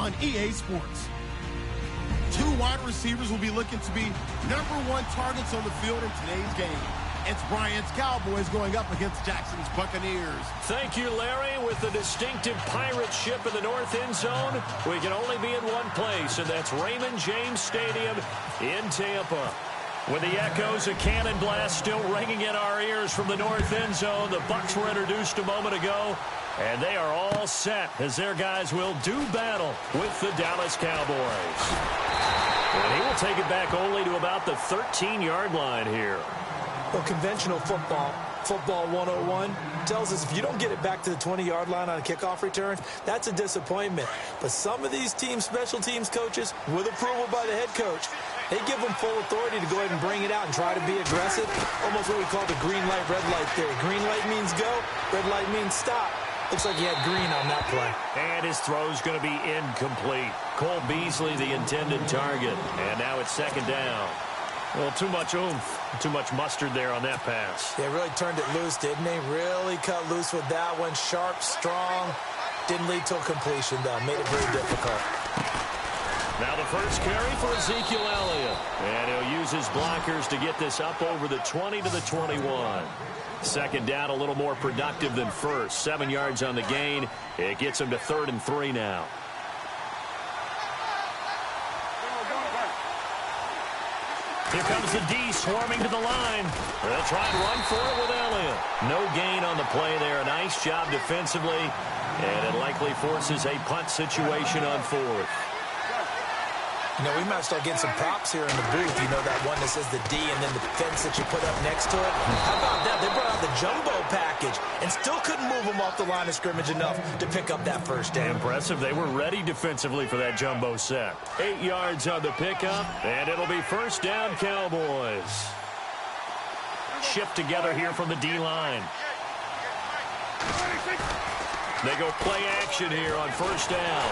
on EA Sports. Two wide receivers will be looking to be #1 targets on the field in today's game. It's Bryant's Cowboys going up against Jackson's Buccaneers. Thank you, Larry. With the distinctive pirate ship in the north end zone, we can only be in one place, and that's Raymond James Stadium in Tampa. With the echoes of cannon blast still ringing in our ears from the north end zone, the Bucs were introduced a moment ago, and they are all set as their guys will do battle with the Dallas Cowboys. And he will take it back only to about the 13-yard line here. Well, conventional football 101, tells us if you don't get it back to the 20-yard line on a kickoff return, that's a disappointment. But some of these special teams coaches, with approval by the head coach, they give them full authority to go ahead and bring it out and try to be aggressive. Almost what we call the green light, red light theory. Green light means go, red light means stop. Looks like he had green on that play. And his throw's going to be incomplete. Cole Beasley, the intended target. And now it's second down. Well, too much oomph, too much mustard there on that pass. They really turned it loose, didn't they? Really cut loose with that one. Sharp, strong. Didn't lead to a completion, though. Made it very difficult. Now the first carry for Ezekiel Elliott. And he'll use his blockers to get this up over the 20 to the 21. Second down, a little more productive than first. 7 yards on the gain. It gets him to 3rd and 3 now. Here comes the D swarming to the line. They'll try and run for it with Elliott. No gain on the play there. A nice job defensively. And it likely forces a punt situation on 4th. You know, we might start getting some props here in the booth. You know, that one that says the D and then the fence that you put up next to it. How about that? They brought out the jumbo package and still couldn't move them off the line of scrimmage enough to pick up that first down. Impressive. They were ready defensively for that jumbo set. 8 yards on the pickup, and it'll be first down, Cowboys. Shift together here from the D-line. They go play action here on first down.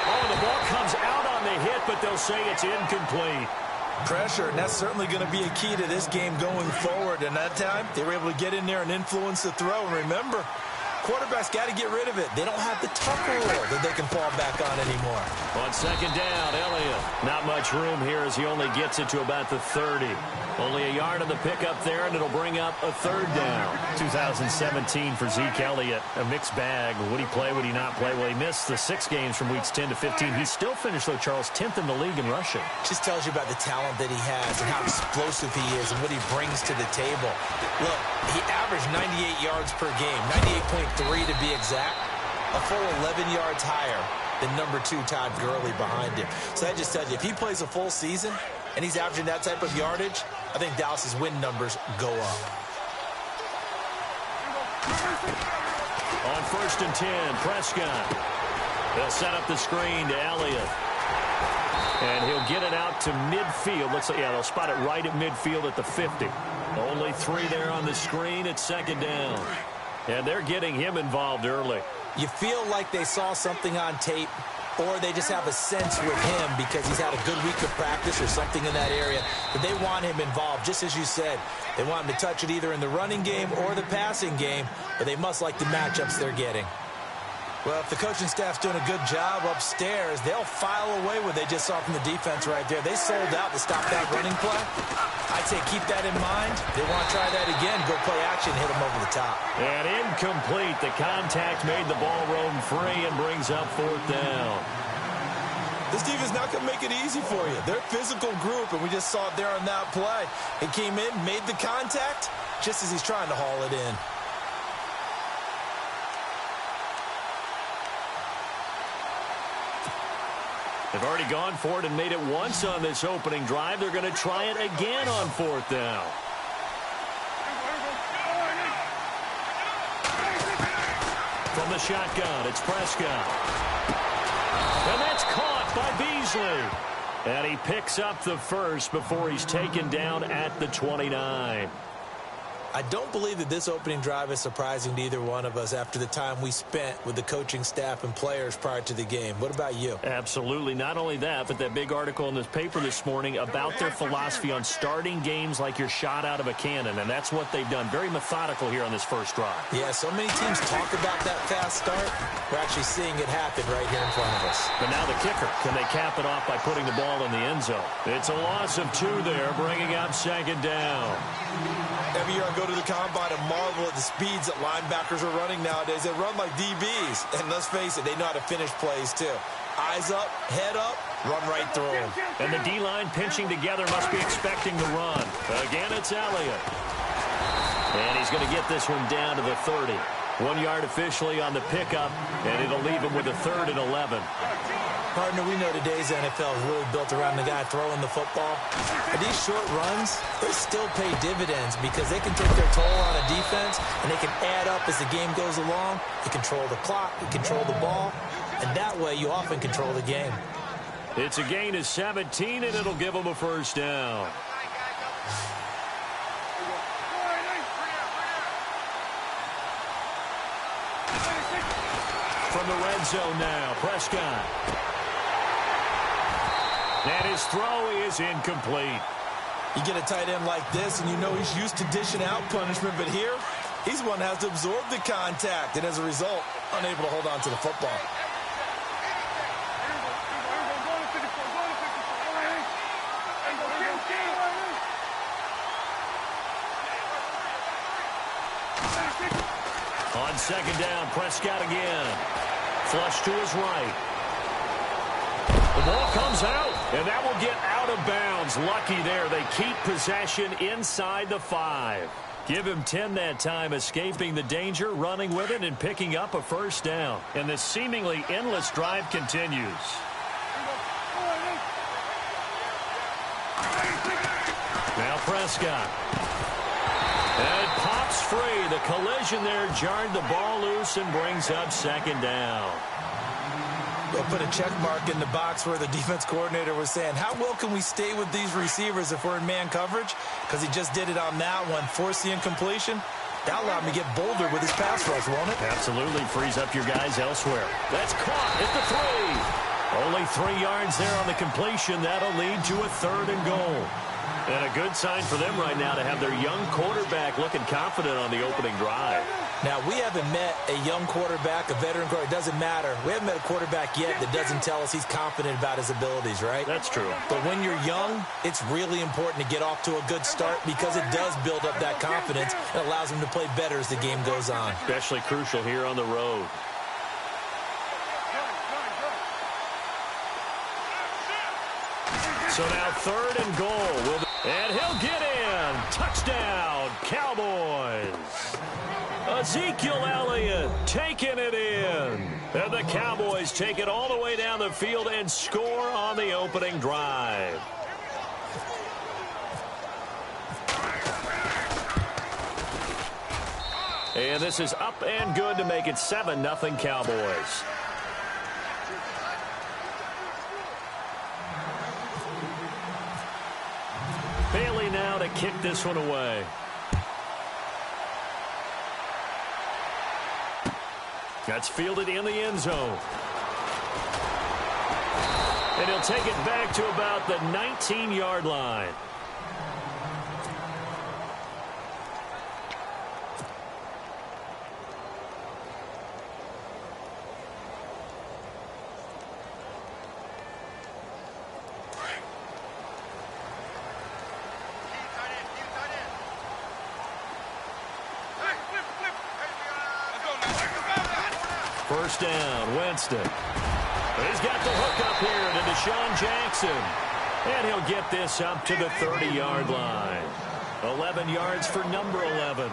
Oh, the ball comes out on the hit, but they'll say it's incomplete. Pressure, and that's certainly going to be a key to this game going forward. And that time, they were able to get in there and influence the throw. And remember, quarterbacks got to get rid of it. They don't have the tuck rule that they can fall back on anymore. On second down, Elliott. Not much room here as he only gets it to about the 30. Only a yard on the pickup there, and it'll bring up a 3rd down. 2017 for Zeke Elliott, a mixed bag. Would he play, would he not play? Well, he missed the 6 games from weeks 10 to 15. He still finished, though, Charles, 10th in the league in rushing. Just tells you about the talent that he has and how explosive he is and what he brings to the table. Look, he averaged 98 yards per game, 98.3 to be exact, a full 11 yards higher than #2 Todd Gurley behind him. So that just tells you, if he plays a full season and he's averaging that type of yardage, I think Dallas's win numbers go up. On 1st and 10, Prescott. They'll set up the screen to Elliott. And he'll get it out to midfield. Looks like, yeah, they'll spot it right at midfield at the 50. Only 3 there on the screen at second down. And they're getting him involved early. You feel like they saw something on tape, or they just have a sense with him because he's had a good week of practice or something in that area, but they want him involved, just as you said. They want him to touch it either in the running game or the passing game, but they must like the matchups they're getting. Well, if the coaching staff's doing a good job upstairs, they'll file away what they just saw from the defense right there. They sold out to stop that running play. I'd say keep that in mind. They want to try that again. Go play action, hit them over the top. And incomplete. The contact made the ball roam free and brings up 4th down. This defense not going to make it easy for you. They're a physical group, and we just saw it there on that play. He came in, made the contact, just as he's trying to haul it in. They've already gone for it and made it once on this opening drive. They're going to try it again on 4th down. From the shotgun, it's Prescott. And that's caught by Beasley. And he picks up the first before he's taken down at the 29. I don't believe that this opening drive is surprising to either one of us after the time we spent with the coaching staff and players prior to the game. What about you? Absolutely. Not only that, but that big article in this paper this morning about their philosophy on starting games like you're shot out of a cannon, and that's what they've done. Very methodical here on this first drive. Yeah, so many teams talk about that fast start. We're actually seeing it happen right here in front of us. But now the kicker. Can they cap it off by putting the ball in the end zone? It's a loss of 2 there, bringing up second down. Every year I go to the combine and marvel at the speeds that linebackers are running nowadays. They run like DBs. And let's face it, they know how to finish plays too. Eyes up, head up, run right through them. And the D-line pinching together must be expecting the run. Again, it's Elliott. And he's going to get this one down to the 30. 1 yard officially on the pickup, and it'll leave him with a 3rd and 11. Partner, we know today's NFL is really built around the guy throwing the football. But these short runs, they still pay dividends because they can take their toll on a defense, and they can add up as the game goes along. You control the clock, you control the ball, and that way you often control the game. It's a gain of 17, and it'll give them a first down. From the red zone now, Prescott. And his throw is incomplete. You get a tight end like this, and you know he's used to dishing out punishment, but here, he's one that has to absorb the contact, and as a result, unable to hold on to the football. On second down, Prescott again. Flush to his right. The ball comes out, and that will get out of bounds. Lucky there. They keep possession inside the 5. Give him 10 that time, escaping the danger, running with it, and picking up a first down. And this seemingly endless drive continues. Now Prescott. And it pops free. The collision there jarred the ball loose and brings up second down. We'll put a check mark in the box where the defense coordinator was saying, how well can we stay with these receivers if we're in man coverage? Because he just did it on that one, forced the incompletion. That'll allow him to get bolder with his pass rush, won't it? Absolutely. Frees up your guys elsewhere. That's caught at the 3. Only 3 yards there on the completion. That'll lead to a 3rd and goal. And a good sign for them right now to have their young quarterback looking confident on the opening drive. Now, we haven't met a young quarterback, a veteran quarterback. It doesn't matter. We haven't met a quarterback yet that doesn't tell us he's confident about his abilities, right? That's true. But when you're young, it's really important to get off to a good start because it does build up that confidence and allows him to play better as the game goes on. Especially crucial here on the road. So now 3rd and goal. And he'll get in. Touchdown, Cowboys. Ezekiel Elliott taking it in. And the Cowboys take it all the way down the field and score on the opening drive. And this is up and good to make it 7-0 Cowboys. Bailey now to kick this one away. That's fielded in the end zone. And he'll take it back to about the 19-yard line. First down, Winston. He's got the hook up here to Deshaun Jackson. And he'll get this up to the 30-yard line. 11 yards for number 11.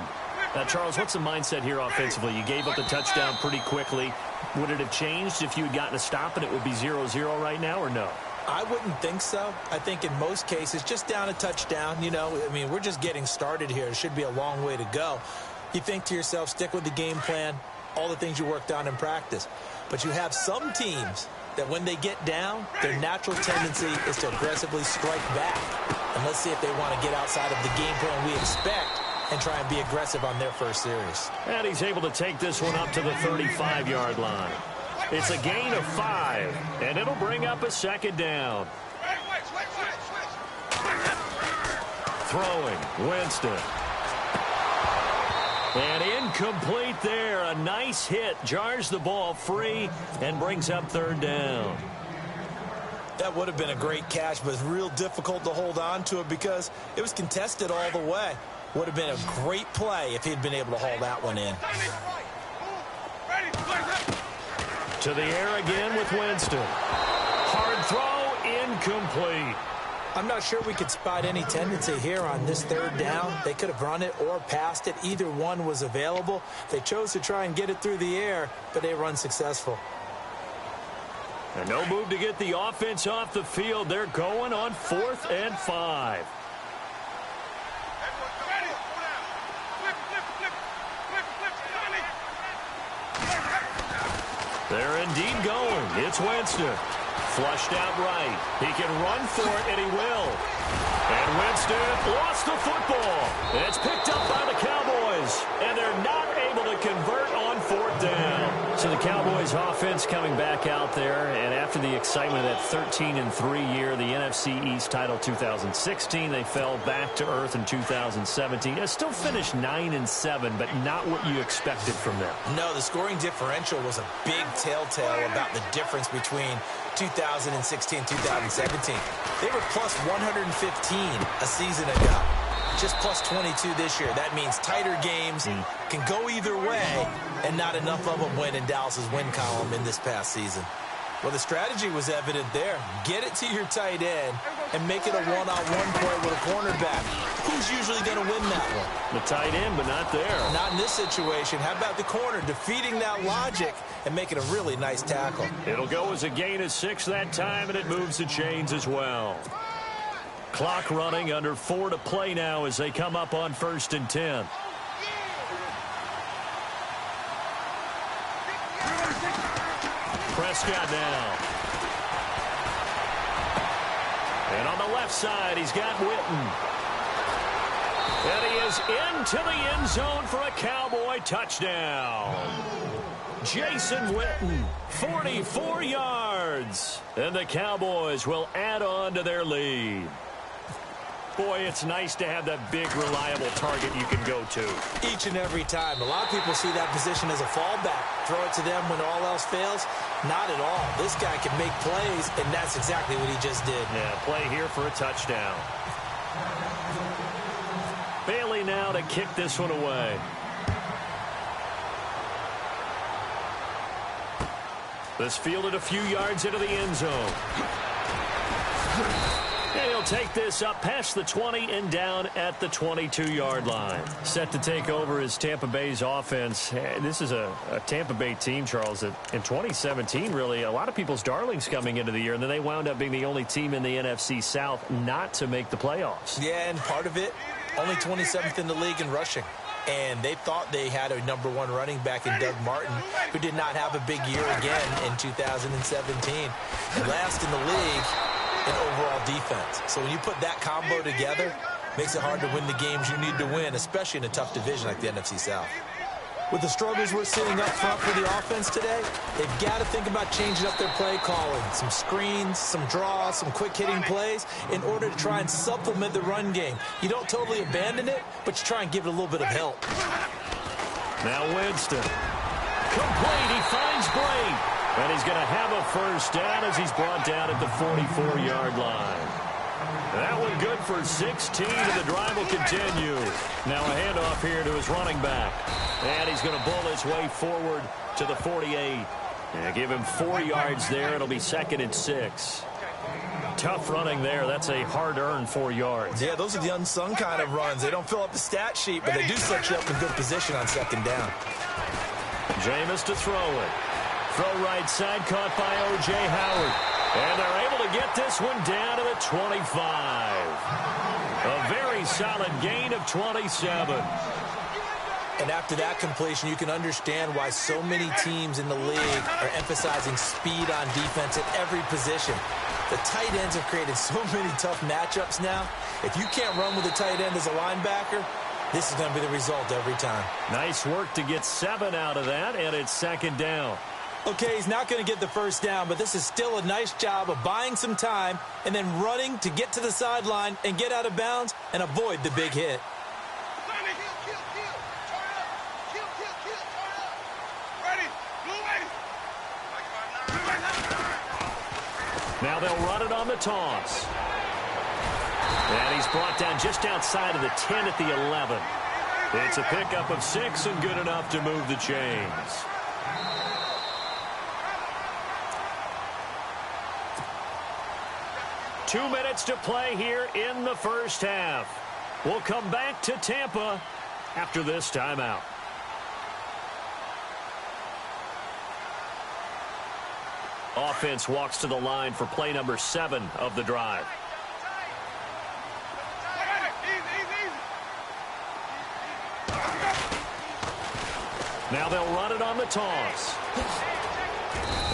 Now, Charles, what's the mindset here offensively? You gave up the touchdown pretty quickly. Would it have changed if you had gotten a stop and it would be 0-0 right now, or no? I wouldn't think so. I think in most cases, just down a touchdown, you know, I mean, we're just getting started here. It should be a long way to go. You think to yourself, stick with the game plan, all the things you worked on in practice. But you have some teams that when they get down, their natural tendency is to aggressively strike back. And let's see if they want to get outside of the game plan we expect and try and be aggressive on their first series. And he's able to take this one up to the 35-yard line. It's a gain of 5, and it'll bring up a second down. Throwing, Winston. And incomplete there. A nice hit. Jars the ball free and brings up third down. That would have been a great catch, but it's real difficult to hold on to it because it was contested all the way. Would have been a great play if he'd been able to haul that one in. To the air again with Winston. Hard throw, incomplete. I'm not sure we could spot any tendency here on this third down. They could have run it or passed it. Either one was available. They chose to try and get it through the air, but they were unsuccessful. And no move to get the offense off the field. They're going on 4th and 5. They're indeed going. It's Winston. Flushed out right. He can run for it, and he will. And Winston lost the football. And it's picked up by the Cowboys. And they're not able to convert on 4th down. So the Cowboys offense coming back out there. And after the excitement of that 13-3 year, the NFC East title 2016, they fell back to earth in 2017. They still finished 9-7, but not what you expected from them. No, the scoring differential was a big telltale about the difference between 2016, 2017. They were plus 115 a season ago. Just plus 22 this year. That means tighter games can go either way, and not enough of them win in Dallas's win column in this past season. Well, the strategy was evident there. Get it to your tight end and make it a one-on-one play with a cornerback. Who's usually going to win that one? The tight end, but not there. Not in this situation. How about the corner defeating that logic and making a really nice tackle? It'll go as a gain of 6 that time, and it moves the chains as well. Clock running, under 4 to play now as they come up on 1st and 10. Prescott now. And on the left side, he's got Witten. And he is into the end zone for a Cowboy touchdown. Jason Witten, 44 yards. And the Cowboys will add on to their lead. Boy, it's nice to have that big, reliable target you can go to. Each and every time. A lot of people see that position as a fallback. Throw it to them when all else fails. Not at all. This guy can make plays, and that's exactly what he just did. Yeah, play here for a touchdown. Bailey now to kick this one away. This fielded a few yards into the end zone. And he'll take this up past the 20 and down at the 22-yard line. Set to take over as Tampa Bay's offense. This is a Tampa Bay team, Charles, that in 2017, really, a lot of people's darlings coming into the year, and then they wound up being the only team in the NFC South not to make the playoffs. Yeah, and part of it, only 27th in the league in rushing. And they thought they had a #1 running back in Doug Martin, who did not have a big year again in 2017. And last in the league in overall defense. So when you put that combo together, makes it hard to win the games you need to win, especially in a tough division like the NFC South. With the struggles we're seeing up front for the offense today, they've got to think about changing up their play calling. Some screens, some draws, some quick-hitting plays in order to try and supplement the run game. You don't totally abandon it, but you try and give it a little bit of help. Now Winston. Complete. He finds Blake. And he's going to have a first down as he's brought down at the 44-yard line. That one good for 16, and the drive will continue. Now a handoff here to his running back. And he's going to bull his way forward to the 48. And give him 4 yards there. It'll be 2nd and 6. Tough running there. That's a hard-earned 4 yards. Yeah, those are the unsung kind of runs. They don't fill up the stat sheet, but they do set you up in good position on 2nd down. Jameis to throw it. Throw right side, caught by O.J. Howard. And they're able to get this one down to the 25. A very solid gain of 27. And after that completion, you can understand why so many teams in the league are emphasizing speed on defense at every position. The tight ends have created so many tough matchups now. If you can't run with a tight end as a linebacker, this is going to be the result every time. Nice work to get 7 out of that, and it's second down. Okay, he's not going to get the first down, but this is still a nice job of buying some time and then running to get to the sideline and get out of bounds and avoid the big hit. Now they'll run it on the toss. And he's brought down just outside of the 10 at the 11. It's a pickup of 6 and good enough to move the chains. Two minutes to play here in the first half. We'll come back to Tampa after this timeout. Offense walks to the line for play number 7 of the drive. Now they'll run it on the toss.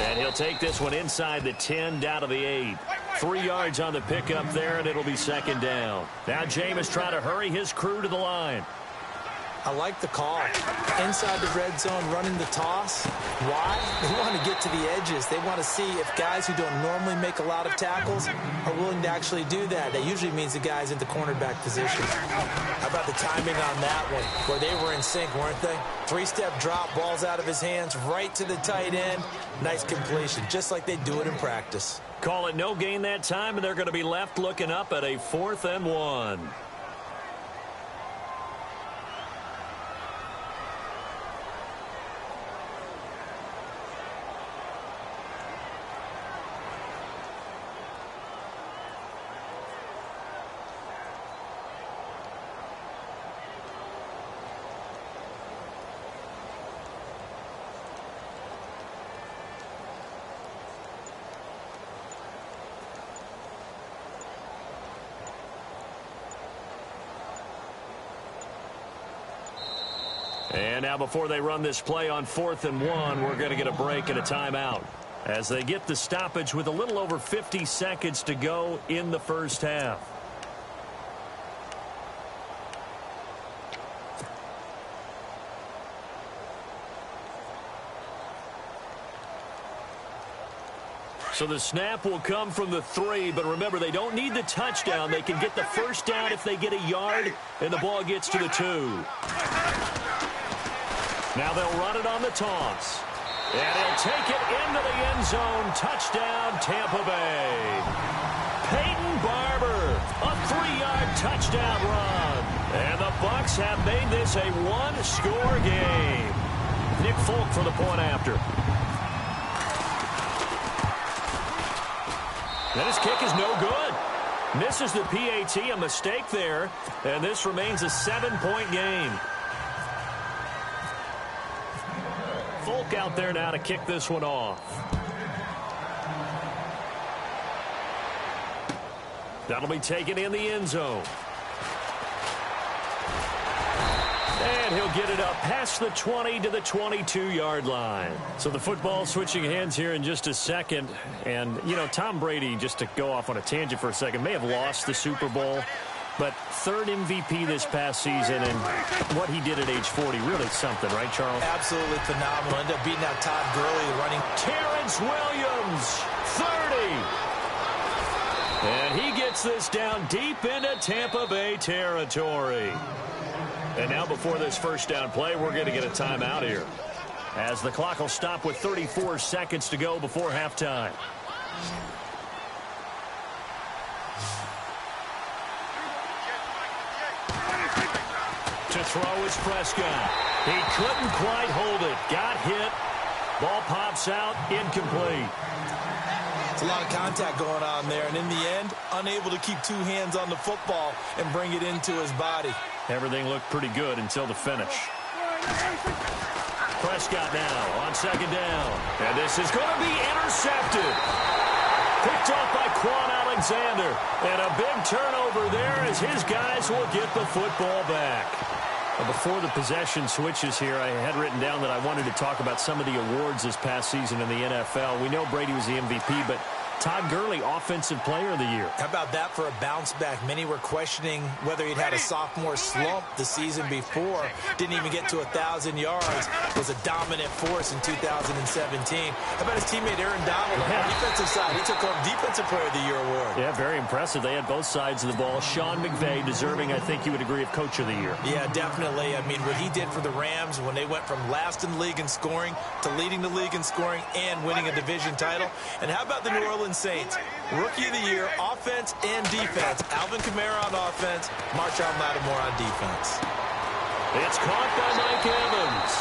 And he'll take this one inside the 10 down to the 8. 3 yards on the pickup there, and it'll be second down. Now Jameis trying to hurry his crew to the line. I like the call. Inside the red zone, running the toss. Why? They want to get to the edges. They want to see if guys who don't normally make a lot of tackles are willing to actually do that. That usually means the guys in the cornerback position. How about the timing on that one, where they were in sync, weren't they? 3-step drop, balls out of his hands, right to the tight end. Nice completion, just like they do it in practice. Call it no gain that time, and they're going to be left looking up at a 4th and 1. And now before they run this play on 4th and 1, we're going to get a break and a timeout as they get the stoppage with a little over 50 seconds to go in the first half. So the snap will come from the 3, but remember, they don't need the touchdown. They can get the first down if they get a yard, and the ball gets to the 2. Now they'll run it on the toss. And he'll take it into the end zone. Touchdown, Tampa Bay. Peyton Barber, a 3-yard touchdown run. And the Bucs have made this a 1-score game. Nick Folk for the point after. And his kick is no good. Misses the PAT, a mistake there. And this remains a 7-point game. Folk out there now to kick this one off. That'll be taken in the end zone. And he'll get it up past the 20 to the 22-yard line. So the football switching hands here in just a second. And, you know, Tom Brady, just to go off on a tangent for a second, may have lost the Super Bowl. But 3rd MVP this past season, and what he did at age 40, really something, right, Charles? Absolutely phenomenal. Ended up beating out Todd Gurley, running. Terrence Williams, 30. And he gets this down deep into Tampa Bay territory. And now before this first down play, we're going to get a timeout here, as the clock will stop with 34 seconds to go before halftime. To throw is Prescott. He couldn't quite hold it. Got hit. Ball pops out. Incomplete. It's a lot of contact going on there, and in the end, unable to keep 2 hands on the football and bring it into his body. Everything looked pretty good until the finish. Prescott now on 2nd down. And this is going to be intercepted. Picked off by Quan Alexander. And a big turnover there as his guys will get the football back. Before the possession switches here, I had written down that I wanted to talk about some of the awards this past season in the NFL. We know Brady was the MVP, but Todd Gurley, Offensive Player of the Year. How about that for a bounce back? Many were questioning whether he'd had a sophomore slump the season before. Didn't even get to 1,000 yards. Was a dominant force in 2017. How about his teammate Aaron Donald on the defensive side? He took home Defensive Player of the Year award. Yeah, very impressive. They had both sides of the ball. Sean McVay deserving, I think you would agree, of Coach of the Year. Yeah, definitely. I mean, what he did for the Rams when they went from last in the league in scoring to leading the league in scoring and winning a division title. And how about the New Orleans Saints? Rookie of the Year, offense and defense. Alvin Kamara on offense, Marshawn Lattimore on defense. It's caught by Mike Evans.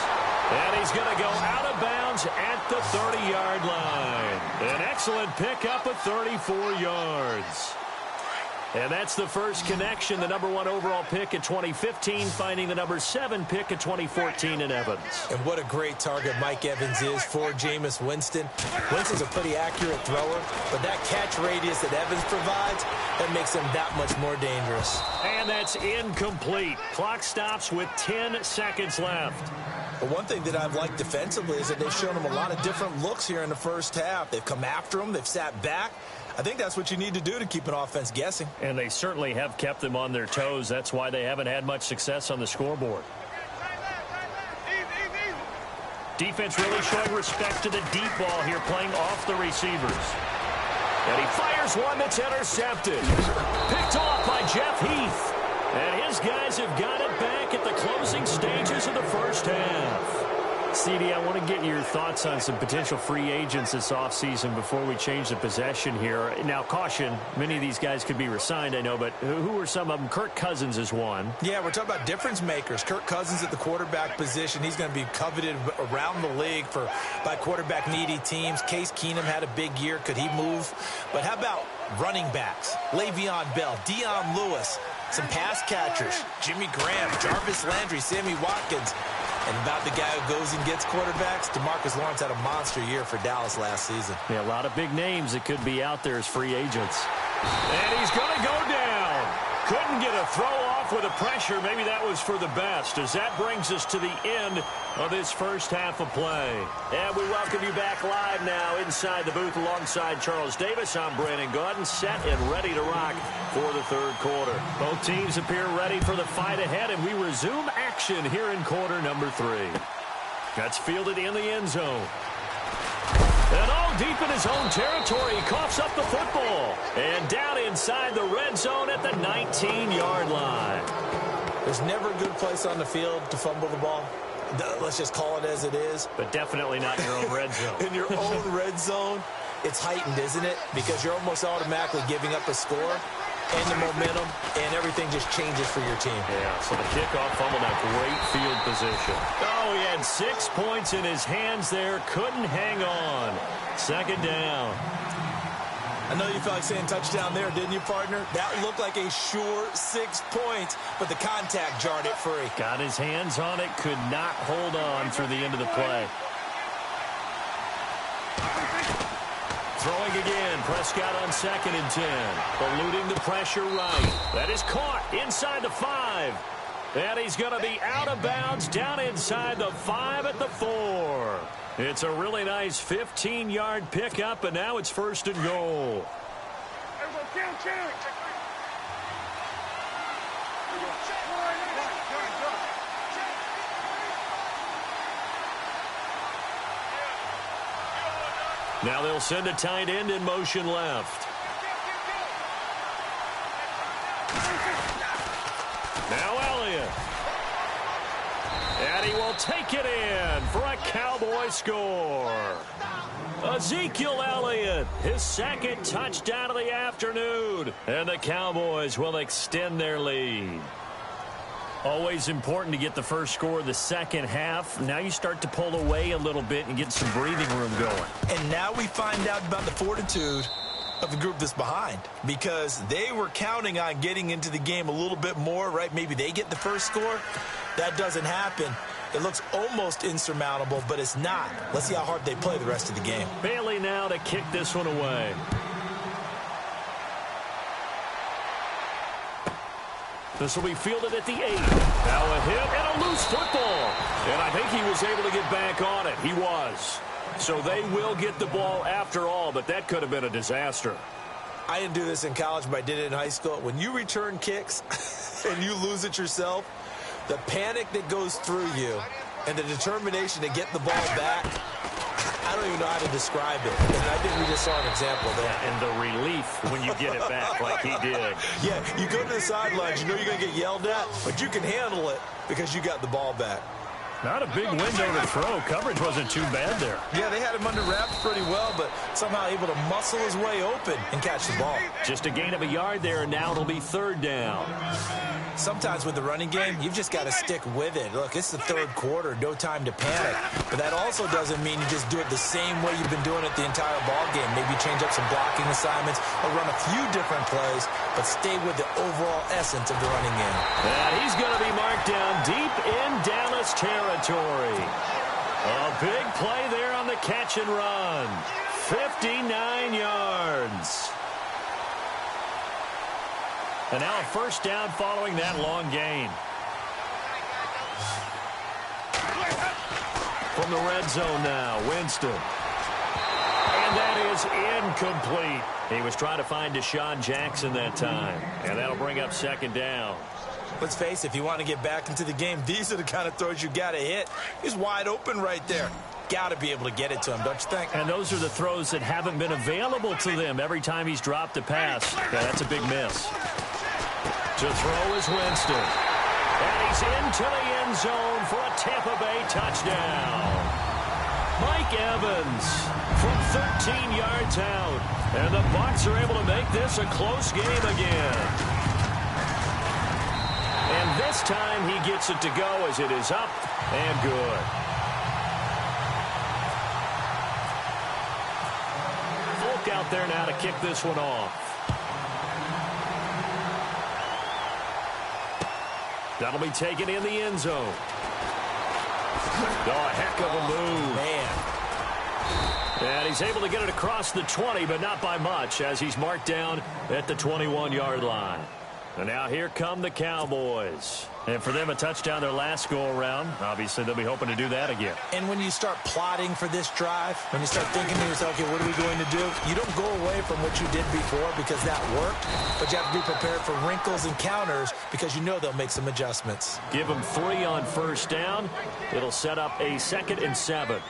And he's going to go out of bounds at the 30-yard line. An excellent pickup of 34 yards. And that's the first connection, the #1 overall pick in 2015, finding the #7 pick in 2014 in Evans. And what a great target Mike Evans is for Jameis Winston. Winston's a pretty accurate thrower, but that catch radius that Evans provides, that makes him that much more dangerous. And that's incomplete. Clock stops with 10 seconds left. But one thing that I've liked defensively is that they've shown him a lot of different looks here in the first half. They've come after him. They've sat back. I think that's what you need to do to keep an offense guessing. And they certainly have kept them on their toes. That's why they haven't had much success on the scoreboard. Defense really showing respect to the deep ball here, playing off the receivers. And he fires one that's intercepted. Picked off by Jeff Heath. And his guys have got it back at the closing stages of the first half. CD, I want to get your thoughts on some potential free agents this offseason before we change the possession here. Now, caution, many of these guys could be re-signed, I know, but who are some of them? Kirk Cousins is one. Yeah, we're talking about difference makers. Kirk Cousins at the quarterback position. He's going to be coveted around the league by quarterback-needy teams. Case Keenum had a big year. Could he move? But how about running backs? Le'Veon Bell, Dion Lewis, some pass catchers, Jimmy Graham, Jarvis Landry, Sammy Watkins. And about the guy who goes and gets quarterbacks, DeMarcus Lawrence had a monster year for Dallas last season. Yeah, a lot of big names that could be out there as free agents. And he's going to go down. Couldn't get a throw off with the pressure. Maybe that was for the best, as that brings us to the end of this first half of play. And we welcome you back live now inside the booth alongside Charles Davis. I'm Brandon Gaudin, set and ready to rock for the third quarter. Both teams appear ready for the fight ahead, and we resume action here in quarter number 3. That's fielded in the end zone. And all deep in his own territory, he coughs up the football. And down inside the red zone at the 19-yard line. There's never a good place on the field to fumble the ball. Let's just call it as it is. But definitely not in your own red zone. In your own red zone, it's heightened, isn't it? Because you're almost automatically giving up a score and the momentum, and everything just changes for your team. Yeah, so the kickoff fumble, now great field position. Oh, he had 6 points in his hands there. Couldn't hang on. Second down. I know you felt like saying touchdown there, didn't you, partner? That looked like a sure 6 points, but the contact jarred it free. Got his hands on it, could not hold on through the end of the play. Throwing again, Prescott on 2nd and 10. Eluding the pressure right. That is caught inside the 5. And he's going to be out of bounds down inside the 5 at the 4. It's a really nice 15-yard pickup, and now it's 1st and goal. Now they'll send a tight end in motion left. Now Elliott. And he will take it in for a Cowboy score. Ezekiel Elliott, his 2nd touchdown of the afternoon. And the Cowboys will extend their lead. Always important to get the first score of the second half. Now you start to pull away a little bit and get some breathing room going. And now we find out about the fortitude of the group that's behind, because they were counting on getting into the game a little bit more, right? Maybe they get the first score. That doesn't happen. It looks almost insurmountable, but it's not. Let's see how hard they play the rest of the game. Bailey now to kick this one away. This will be fielded at the 8. Now a hit and a loose football. And I think he was able to get back on it. He was. So they will get the ball after all, but that could have been a disaster. I didn't do this in college, but I did it in high school. When you return kicks and you lose it yourself, the panic that goes through you and the determination to get the ball back, I don't even know how to describe it. And I think we just saw an example there. Yeah, and the relief when you get it back like he did. Yeah, you go to the sidelines, you know you're going to get yelled at, but you can handle it because you got the ball back. Not a big window to throw. Coverage wasn't too bad there. Yeah, they had him under wraps pretty well, but somehow able to muscle his way open and catch the ball. Just a gain of a yard there, and now it'll be third down. Sometimes with the running game, you've just got to stick with it. Look, it's the third quarter, no time to panic. But that also doesn't mean you just do it the same way you've been doing it the entire ball game. Maybe change up some blocking assignments or run a few different plays, but stay with the overall essence of the running game. And he's going to be marked down deep in Dallas territory. A big play there on the catch and run. 59 yards. And now a first down following that long gain. From the red zone now, Winston. And that is incomplete. He was trying to find Deshaun Jackson that time. And that'll bring up second down. Let's face it, if you want to get back into the game, these are the kind of throws you got to hit. He's wide open right there. Got to be able to get it to him, don't you think? And those are the throws that haven't been available to them every time he's dropped a pass. Yeah, that's a big miss. To throw is Winston. And he's into the end zone for a Tampa Bay touchdown. Mike Evans from 13 yards out. And the Bucs are able to make this a close game again. And this time he gets it to go as it is up and good. Folk out there now to kick this one off. That'll be taken in the end zone. Oh, a heck of a move. Man. And he's able to get it across the 20, but not by much, as he's marked down at the 21-yard line. And now here come the Cowboys. And for them, a touchdown their last go-around. Obviously, they'll be hoping to do that again. And when you start plotting for this drive, when you start thinking to yourself, okay, what are we going to do? You don't go away from what you did before because that worked, but you have to be prepared for wrinkles and counters because you know they'll make some adjustments. Give them 3 on first down. It'll set up a 2nd and 7.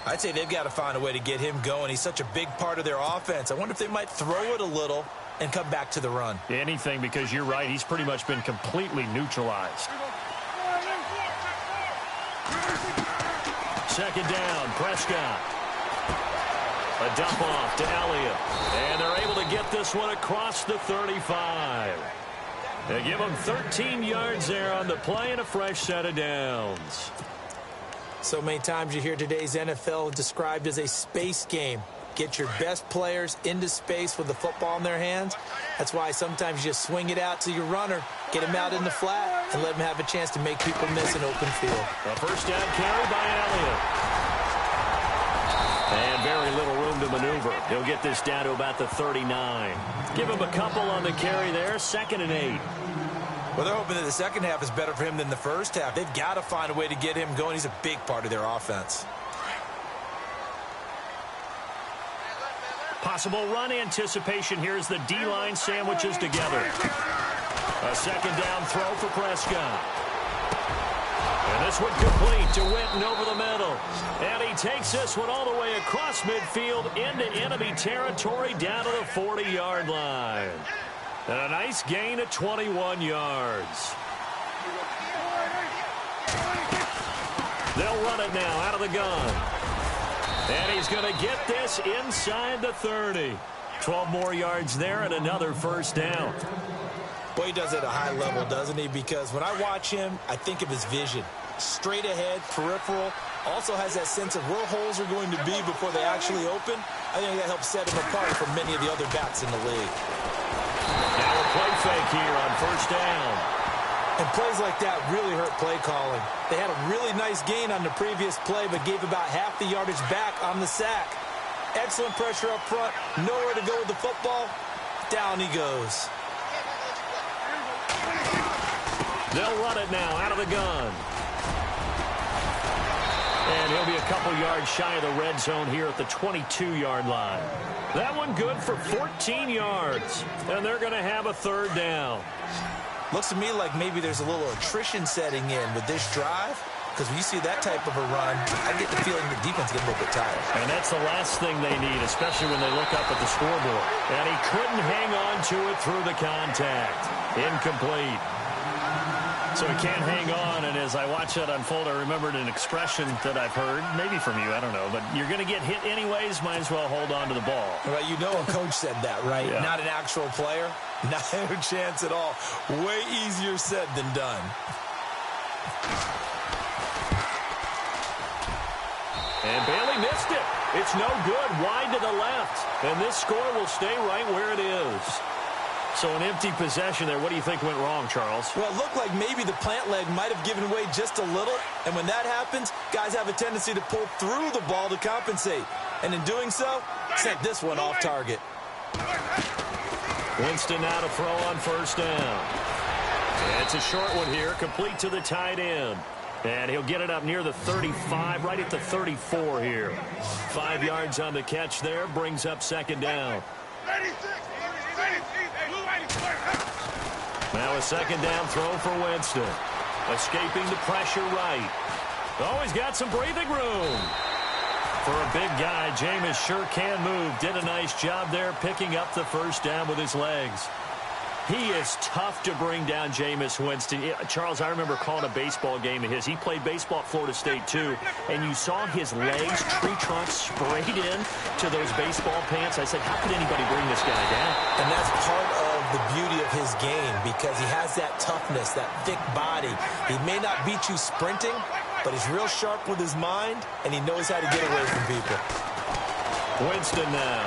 I'd say they've got to find a way to get him going. He's such a big part of their offense. I wonder if they might throw it a little and come back to the run. Anything, because you're right. He's pretty much been completely neutralized. Second down, Prescott. A dump off to Elliott. And they're able to get this one across the 35. They give him 13 yards there on the play and a fresh set of downs. So many times you hear today's NFL described as a space game. Get your best players into space with the football in their hands. That's why sometimes you just swing it out to your runner, get him out in the flat, and let him have a chance to make people miss an open field. A first down carry by Elliott. And very little room to maneuver. He'll get this down to about the 39. Give him a couple on the carry there, 2nd and 8. Well, they're hoping that the second half is better for him than the first half. They've got to find a way to get him going. He's a big part of their offense. Possible run anticipation here as the D-line sandwiches together. A second down throw for Prescott. And this one complete to Winton over the middle. And he takes this one all the way across midfield into enemy territory down to the 40-yard line. And a nice gain of 21 yards. They'll run it now out of the gun. And he's going to get this inside the 30. 12 more yards there and another first down. Boy, he does it at a high level, doesn't he? Because when I watch him, I think of his vision. Straight ahead, peripheral. Also has that sense of where holes are going to be before they actually open. I think that helps set him apart from many of the other backs in the league. Now a play fake here on first down. And plays like that really hurt play calling. They had a really nice gain on the previous play, but gave about half the yardage back on the sack. Excellent pressure up front. Nowhere to go with the football. Down he goes. They'll run it now out of the gun. And he'll They'll be a couple yards shy of the red zone here at the 22-yard line. That one good for 14 yards, and they're going to have a third down. Looks to me like maybe there's a little attrition setting in with this drive, because when you see that type of a run, I get the feeling the defense gets a little bit tired. And that's the last thing they need, especially when they look up at the scoreboard. And he couldn't hang on to it through the contact. Incomplete. So he can't hang on, and as I watch that unfold, I remembered an expression that I've heard, maybe from you, I don't know, but you're going to get hit anyways, might as well hold on to the ball. Well, you know a coach said that, right? Yeah. Not an actual player. Not a chance at all. Way easier said than done. And Bailey missed it. It's no good, wide to the left. And this score will stay right where it is. So an empty possession there. What do you think went wrong, Charles? Well, it looked like maybe the plant leg might have given way just a little. And when that happens, guys have a tendency to pull through the ball to compensate. And in doing so, sent this one off target. Winston now to throw on first down. And it's a short one here, complete to the tight end. And he'll get it up near the 35, right at the 34 here. 5 yards on the catch there, brings up second down. Now a second down throw for Winston. Escaping the pressure right. Oh, he's got some breathing room. For a big guy, Jameis sure can move. Did a nice job there picking up the first down with his legs. He is tough to bring down, Jameis Winston. Charles, I remember calling a baseball game of his. He played baseball at Florida State, too. And you saw his legs, tree trunks sprayed in to those baseball pants. I said, how could anybody bring this guy down? And that's part of the beauty of his game, because he has that toughness, that thick body. He may not beat you sprinting, but he's real sharp with his mind, and he knows how to get away from people. Winston now.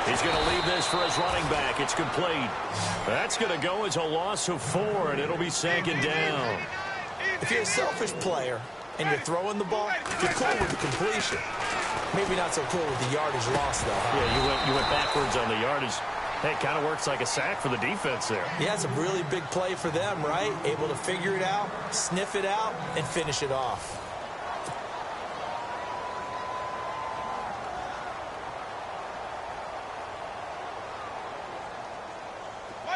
He's going to leave this for his running back. It's complete. That's going to go as a loss of 4, and it'll be second down. If you're a selfish player and you're throwing the ball, you're cool with the completion. Maybe not so cool with the yardage loss, though. Huh? Yeah, you went backwards on the yardage. Hey, it kind of works like a sack for the defense there. Yeah, it's a really big play for them, right? Able to figure it out, sniff it out, and finish it off.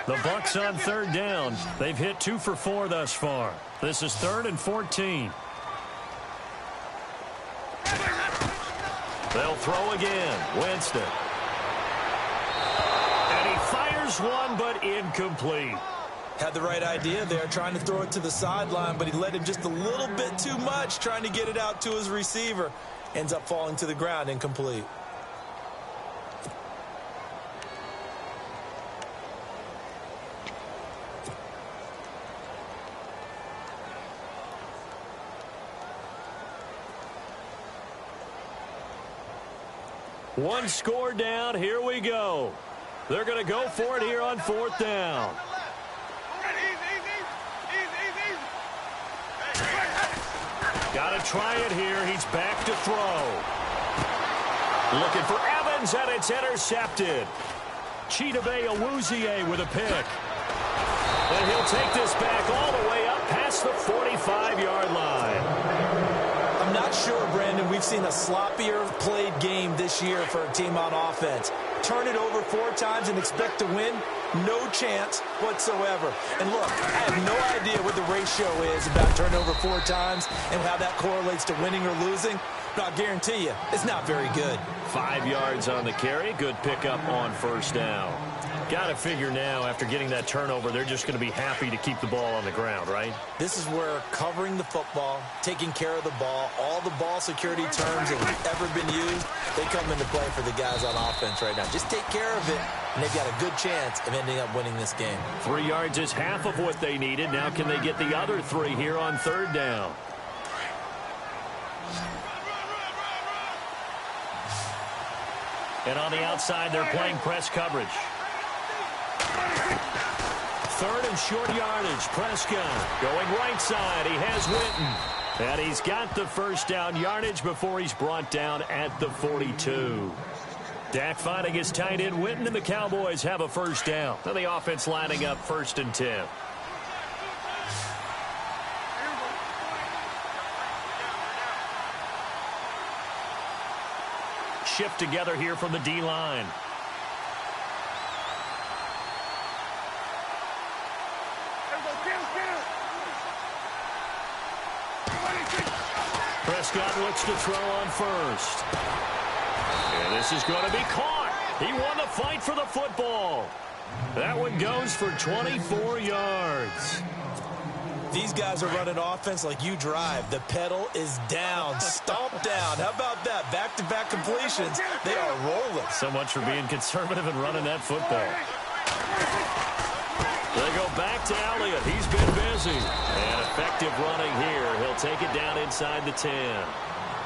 The Bucs on third down. They've hit 2 for 4 thus far. This is 3rd and 14. They'll throw again. Winston. And he fires one, but incomplete. Had the right idea there, trying to throw it to the sideline, but he led him just a little bit too much, trying to get it out to his receiver. Ends up falling to the ground, incomplete. One score down. Here we go. They're going to go for it here on 4th down. Got to try it here. He's back to throw. Looking for Evans, and it's intercepted. Chidobe Awuzie with a pick. And he'll take this back all the way up past the 45-yard line. I'm not sure, Brandon, we've seen a sloppier played game this year for a team on offense. Turn it over 4 times and expect to win? No chance whatsoever. And look, I have no idea what the ratio is about turnover 4 times and how that correlates to winning or losing. But I'll guarantee you, it's not very good. 5 yards on the carry. Good pickup on first down. Got to figure now, after getting that turnover, they're just going to be happy to keep the ball on the ground, right? This is where covering the football, taking care of the ball, all the ball security terms that have ever been used, they come into play for the guys on offense right now. Just take care of it, and they've got a good chance of ending up winning this game. 3 yards is half of what they needed. Now can they get the other 3 here on third down? And on the outside, they're playing press coverage. 3rd and short yardage. Prescott going right side. He has Witten. And he's got the first down yardage before he's brought down at the 42. Dak finding his tight end Witten, and the Cowboys have a first down. Now the offense lining up 1st and 10. shift together here from the D-line. Prescott looks to throw on first. And this is going to be caught. He won the fight for the football. That one goes for 24 yards. These guys are running offense like you drive. The pedal is down, stomp down. How about that? Back-to-back completions. They are rolling. So much for being conservative and running that football. They go back to Elliott. He's been busy. And effective running here. He'll take it down inside the 10.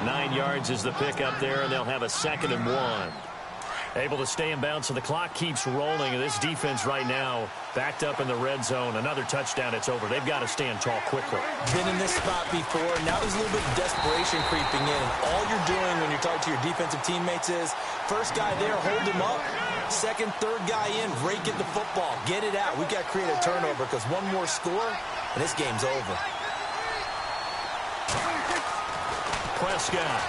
9 yards is the pick up there, and they'll have a 2nd and 1. Able to stay in bounds, so the clock keeps rolling. And this defense right now backed up in the red zone. Another touchdown, it's over. They've got to stand tall quickly. Been in this spot before. Now there's a little bit of desperation creeping in. And all you're doing when you're talking to your defensive teammates is, first guy there, hold him up. Second, third guy in, rake at the football. Get it out. We've got to create a turnover because one more score, and this game's over. Prescott.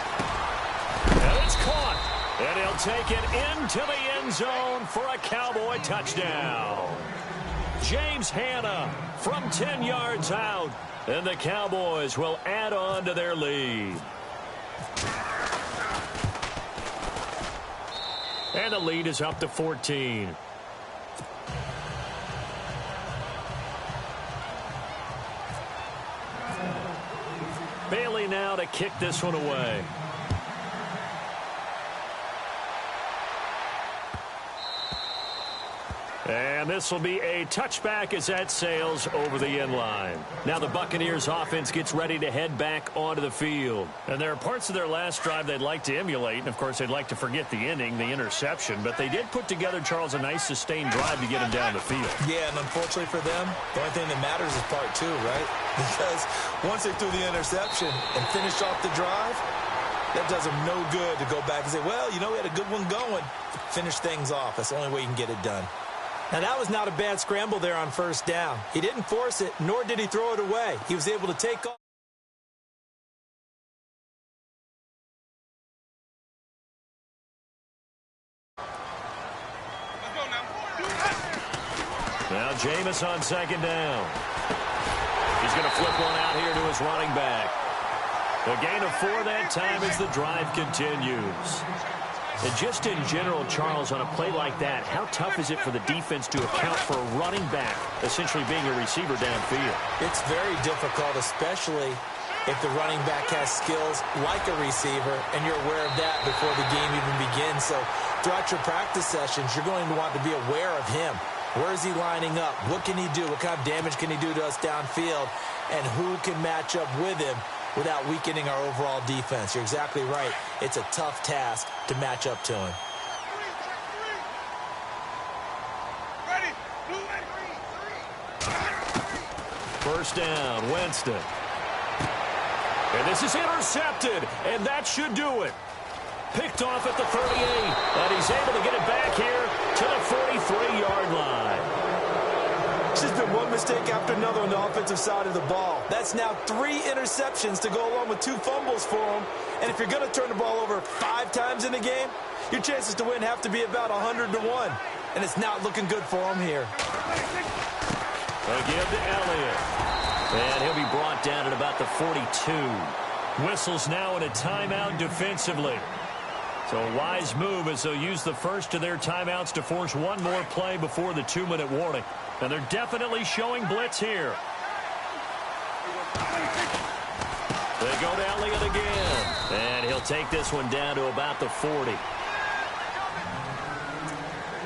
And it's caught. And he'll take it into the end zone for a Cowboy touchdown. James Hanna from 10 yards out. And the Cowboys will add on to their lead. And the lead is up to 14. Bailey now to kick this one away. And this will be a touchback as that sails over the end line. Now the Buccaneers offense gets ready to head back onto the field. And there are parts of their last drive they'd like to emulate. And, of course, they'd like to forget the inning, the interception. But they did put together, Charles, a nice sustained drive to get him down the field. Yeah, and unfortunately for them, the only thing that matters is part 2, right? Because once they threw the interception and finished off the drive, that does them no good to go back and say, well, you know, we had a good one going. Finish things off. That's the only way you can get it done. Now, that was not a bad scramble there on first down. He didn't force it, nor did he throw it away. He was able to take off. Now Jameis on 2nd down. He's going to flip one out here to his running back. The gain of 4 that time as the drive continues. And just in general, Charles, on a play like that, how tough is it for the defense to account for a running back essentially being a receiver downfield? It's very difficult, especially if the running back has skills like a receiver, and you're aware of that before the game even begins. So throughout your practice sessions, you're going to want to be aware of him. Where is he lining up? What can he do? What kind of damage can he do to us downfield? And who can match up with him without weakening our overall defense? You're exactly right. It's a tough task to match up to him. First down, Winston. And this is intercepted, and that should do it. Picked off at the 38, and he's able to get it back here to the 43-yard line. It's just been one mistake after another on the offensive side of the ball. That's now 3 interceptions to go along with 2 fumbles for him. And if you're going to turn the ball over 5 times in a game, your chances to win have to be about 100 to 1. And it's not looking good for him here. They give to Elliott. And he'll be brought down at about the 42. Whistles now in a timeout defensively. So a wise move as they'll use the first of their timeouts to force one more play before the 2-minute warning. And they're definitely showing blitz here. They go to Elliott again. And he'll take this one down to about the 40.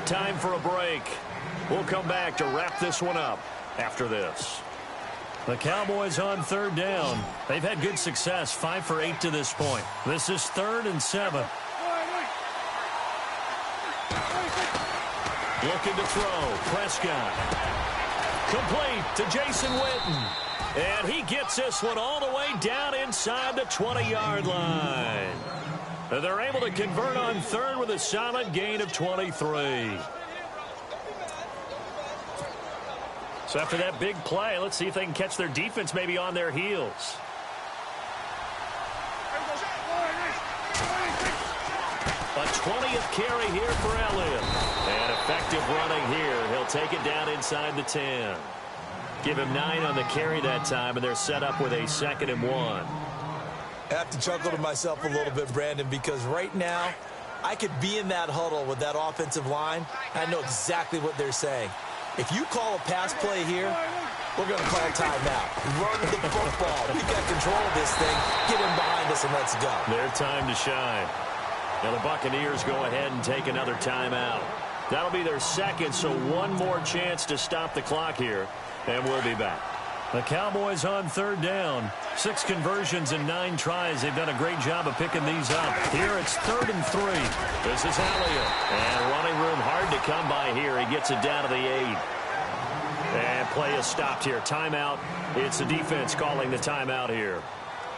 Time for a break. We'll come back to wrap this one up after this. The Cowboys on 3rd down. They've had good success, 5 for 8 to this point. This is 3rd and 7. Looking to throw. Prescott. Complete to Jason Witten. And he gets this one all the way down inside the 20-yard line. And they're able to convert on 3rd with a solid gain of 23. So after that big play, let's see if they can catch their defense maybe on their heels. A 20th carry here for Elliott. And effective running here. He'll take it down inside the 10. Give him 9 on the carry that time, and they're set up with a 2nd and 1. I have to chuckle to myself a little bit, Brandon, because right now I could be in that huddle with that offensive line. I know exactly what they're saying. If you call a pass play here, we're going to call timeout. Run the football. We got control of this thing. Get him behind us and let's go. Their time to shine. Now the Buccaneers go ahead and take another timeout. That'll be their 2nd, so one more chance to stop the clock here. And we'll be back. The Cowboys on 3rd down. 6 conversions and 9 tries. They've done a great job of picking these up. Here it's 3rd and 3. This is Elliott. And running room hard to come by here. He gets it down to the 8. And play is stopped here. Timeout. It's the defense calling the timeout here.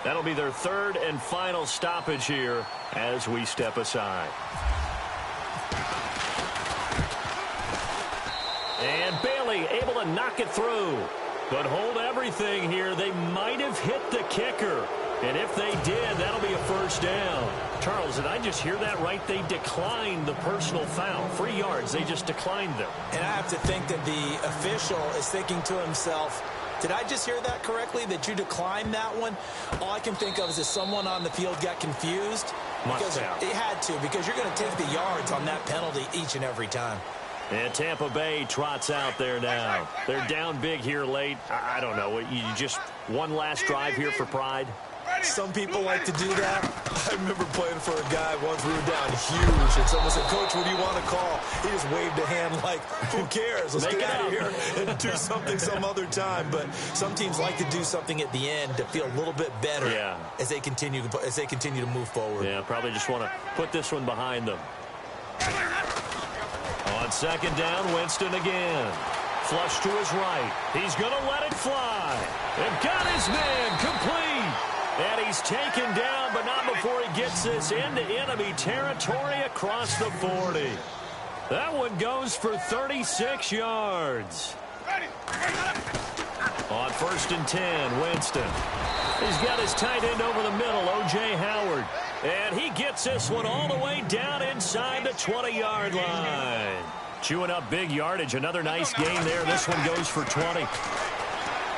That'll be their 3rd and final stoppage here as we step aside. And Bailey able to knock it through. But hold everything here. They might have hit the kicker. And if they did, that'll be a 1st down. Charles, did I just hear that right? They declined the personal foul. 3 yards. They just declined them. And I have to think that the official is thinking to himself, did I just hear that correctly, that you declined that one? All I can think of is that someone on the field got confused. Must have. It had to, because you're going to take the yards on that penalty each and every time. And Tampa Bay trots out there now. They're down big here late. I don't know. You just one last drive here for pride? Some people like to do that. I remember playing for a guy once. We were down huge, and someone said, "Coach, what do you want to call?" He just waved a hand like, who cares? Let's get out of here and do something some other time. But some teams like to do something at the end to feel a little bit better as they continue to move forward. Yeah, probably just want to put this one behind them. On 2nd down, Winston again. Flush to his right. He's going to let it fly. And got his man complete. And he's taken down, but not before he gets this into enemy territory across the 40. That one goes for 36 yards. On 1st and 10, Winston. He's got his tight end over the middle, O.J. Howard. And he gets this one all the way down inside the 20-yard line. Chewing up big yardage. Another nice gain there. This one goes for 20.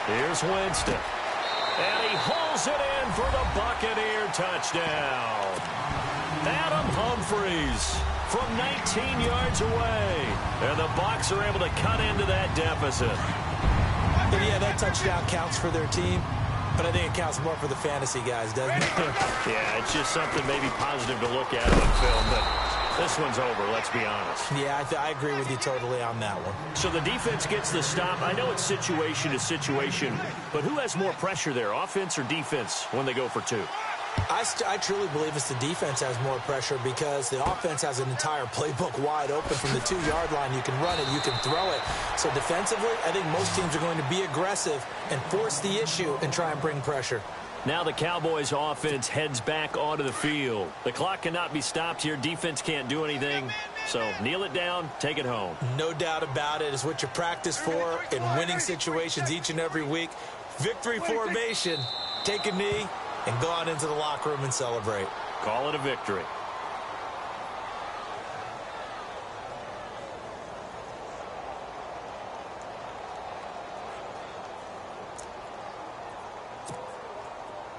Here's Winston. And he hauls it in for the Buccaneer touchdown. Adam Humphries from 19 yards away. And the Bucs are able to cut into that deficit. And yeah, that touchdown counts for their team. But I think it counts more for the fantasy guys, doesn't it? Yeah, it's just something maybe positive to look at on film, but this one's over, let's be honest. Yeah, I agree with you totally on that one. So the defense gets the stop. I know it's situation to situation, but who has more pressure there, offense or defense, when they go for 2? I truly believe it's the defense has more pressure because the offense has an entire playbook wide open from the 2-yard line. You can run it, you can throw it. So defensively, I think most teams are going to be aggressive and force the issue and try and bring pressure. Now the Cowboys offense heads back onto the field. The clock cannot be stopped here. Defense can't do anything. So kneel it down, take it home. No doubt about it. It's what you practice for in winning situations each and every week. Victory formation. Take a knee and go on into the locker room and celebrate. Call it a victory.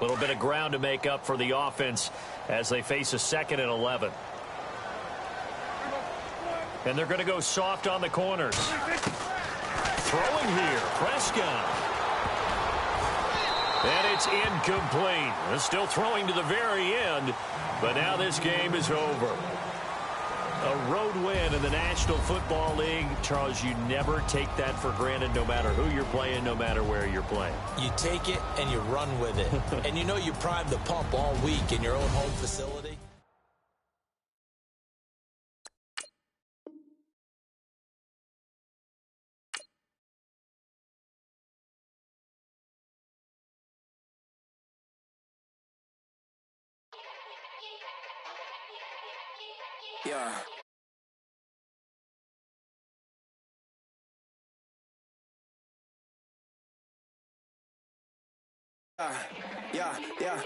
A little bit of ground to make up for the offense as they face a 2nd and 11. And they're going to go soft on the corners. Throwing here, Prescott. And it's incomplete. They're still throwing to the very end, but now this game is over. A road win in the National Football League. Charles, you never take that for granted no matter who you're playing, no matter where you're playing. You take it and you run with it. And you know you prime the pump all week in your own home facility. Yeah. Yeah.